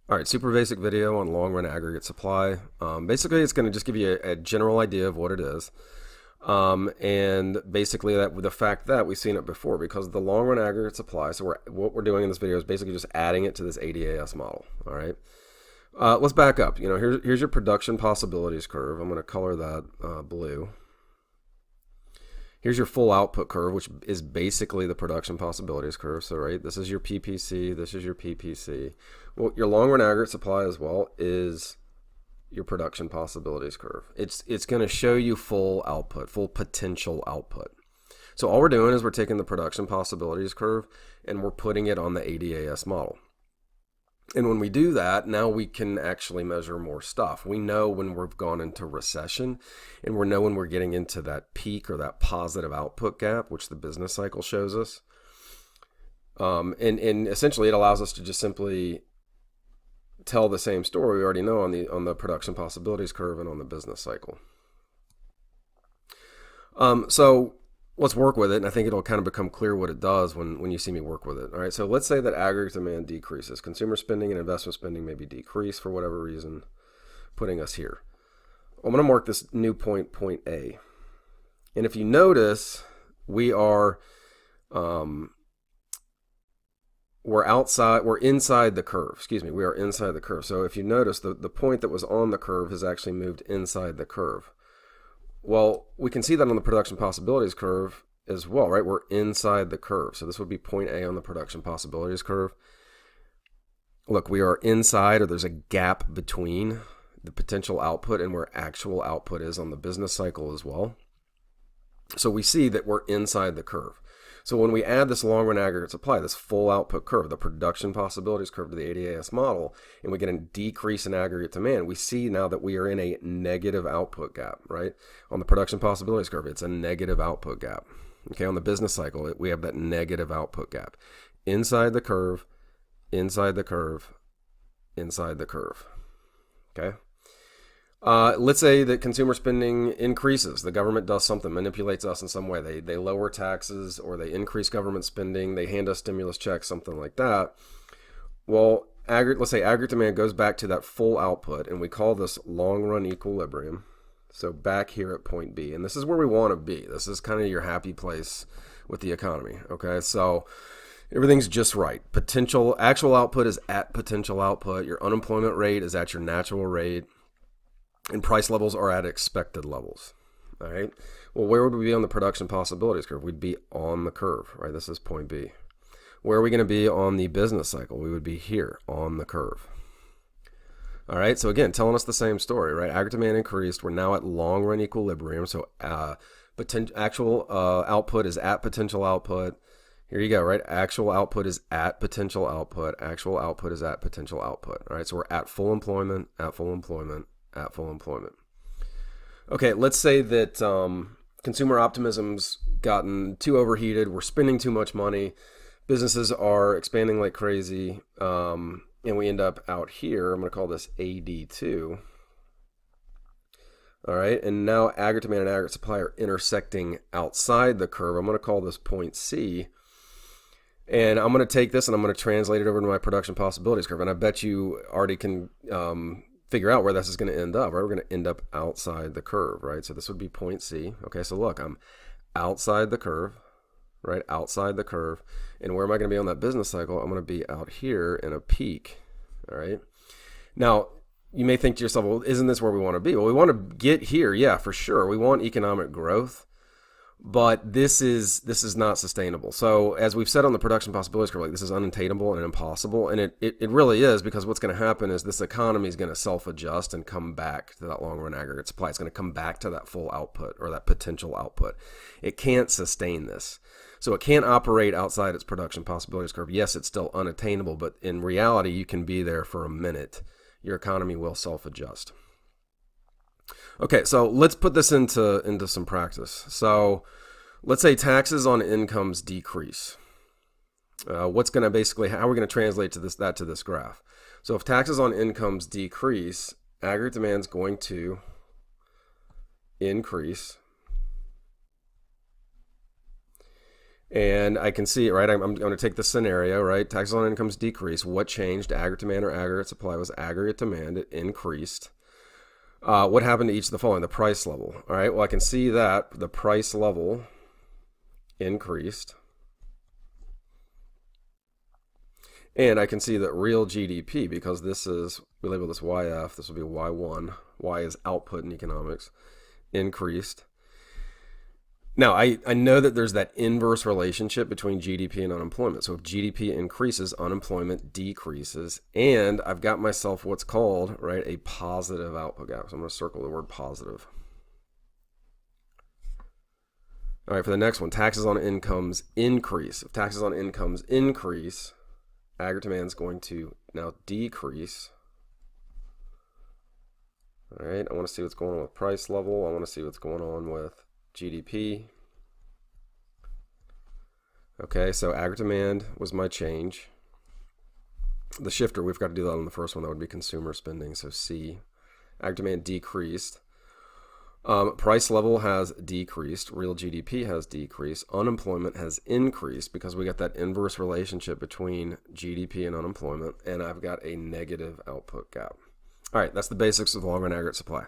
All right, super basic video on long run aggregate supply. Basically, it's going to just give you a general idea of what it is. And basically, that with the fact that we've seen it before, because the long run aggregate supply. So what we're doing in this video is basically just adding it to this ADAS model. All right. Let's back up. Here's your production possibilities curve. I'm going to color that blue. Here's your full output curve, which is basically the production possibilities curve. So, right, this is your PPC, this is your PPC. Well, your long run aggregate supply as well is your production possibilities curve. It's going to show you full output, full potential output. So all we're doing is we're taking the production possibilities curve and we're putting it on the ADAS model. And when we do that, now we can actually measure more stuff. We know when we've gone into recession, and we know when we're getting into that peak or that positive output gap, which the business cycle shows us. And essentially, it allows us to just simply tell the same story we already know on the production possibilities curve and on the business cycle. So let's work with it, and I think it'll kind of become clear what it does when you see me work with it. All right, so let's say that aggregate demand decreases. Consumer spending and investment spending may be decreased for whatever reason, putting us here. I'm going to mark this new point, point A. And if you notice, we're inside the curve. Excuse me, we are inside the curve. So if you notice, the point that was on the curve has actually moved inside the curve. Well, we can see that on the production possibilities curve as well, right? We're inside the curve. So this would be point A on the production possibilities curve. Look, we are inside, or there's a gap between the potential output and where actual output is on the business cycle as well. So we see that we're inside the curve. So when we add this long run aggregate supply, this full output curve, the production possibilities curve to the ADAS model, and we get a decrease in aggregate demand, we see now that we are in a negative output gap, right? On the production possibilities curve, it's a negative output gap. Okay, on the business cycle, we have that negative output gap. Inside the curve, inside the curve, inside the curve. Okay? Let's say that consumer spending increases. The government does something, manipulates us in some way. They lower taxes, or they increase government spending. They hand us stimulus checks, something like that. Well, let's say aggregate demand goes back to that full output, and we call this long run equilibrium. So back here at point B, and this is where we want to be. This is kind of your happy place with the economy. Okay, so everything's just right. Actual output is at potential output. Your unemployment rate is at your natural rate. And price levels are at expected levels. All right. Well, where would we be on the production possibilities curve? We'd be on the curve, right? This is point B. Where are we going to be on the business cycle? We would be here on the curve. All right. So again, telling us the same story, right? Aggregate demand increased. We're now at long run equilibrium. So actual output is at potential output. Here you go, right? Actual output is at potential output. Actual output is at potential output. All right. So we're at full employment, at full employment, at full employment. Okay, let's say that consumer optimism's gotten too overheated. We're spending too much money. Businesses are expanding like crazy. And we end up out here. I'm going to call this AD2. All right, and now aggregate demand and aggregate supply are intersecting outside the curve. I'm going to call this point C. And I'm going to take this and I'm going to translate it over to my production possibilities curve. And I bet you already can figure out where this is going to end up, right? We're going to end up outside the curve, right? So this would be point C. Okay, so look, I'm outside the curve, right? Outside the curve. And where am I going to be on that business cycle? I'm going to be out here in a peak, all right? Now, you may think to yourself, well, isn't this where we want to be? Well, we want to get here, yeah, for sure. We want economic growth, but this is not sustainable. So as we've said on the production possibilities curve, like, this is unattainable and impossible, and it really is, because what's going to happen is this economy is going to self-adjust and come back to that long-run aggregate supply. It's going to come back to that full output, or that potential output. It can't sustain this. So it can't operate outside its production possibilities curve. Yes, it's still unattainable, but in reality, you can be there for a minute. Your economy will self-adjust. Okay, so let's put this into some practice. So let's say taxes on incomes decrease. What's going to basically, how are we going to translate to this graph? So if taxes on incomes decrease, aggregate demand is going to increase, And I can see it, right? I'm going to take the scenario, right? Taxes on incomes decrease. What changed? Aggregate demand or aggregate supply was aggregate demand. It increased. What happened to each of the following? The price level. All right, well, I can see that the price level increased. And I can see that real GDP, because this is, we label this YF, this will be Y1. Y is output in economics, increased. Now, I know that there's that inverse relationship between GDP and unemployment. So if GDP increases, unemployment decreases. And I've got myself what's called, right, a positive output gap. So I'm going to circle the word positive. All right, for the next one, taxes on incomes increase. If taxes on incomes increase, aggregate demand is going to now decrease. All right, I want to see what's going on with price level. I want to see what's going on with GDP. Okay, so aggregate demand was my change. The shifter, we've got to do that on the first one. That would be consumer spending, so C. Aggregate demand decreased. Price level has decreased. Real GDP has decreased. Unemployment has increased because we got that inverse relationship between GDP and unemployment, and I've got a negative output gap. All right, that's the basics of long run aggregate supply.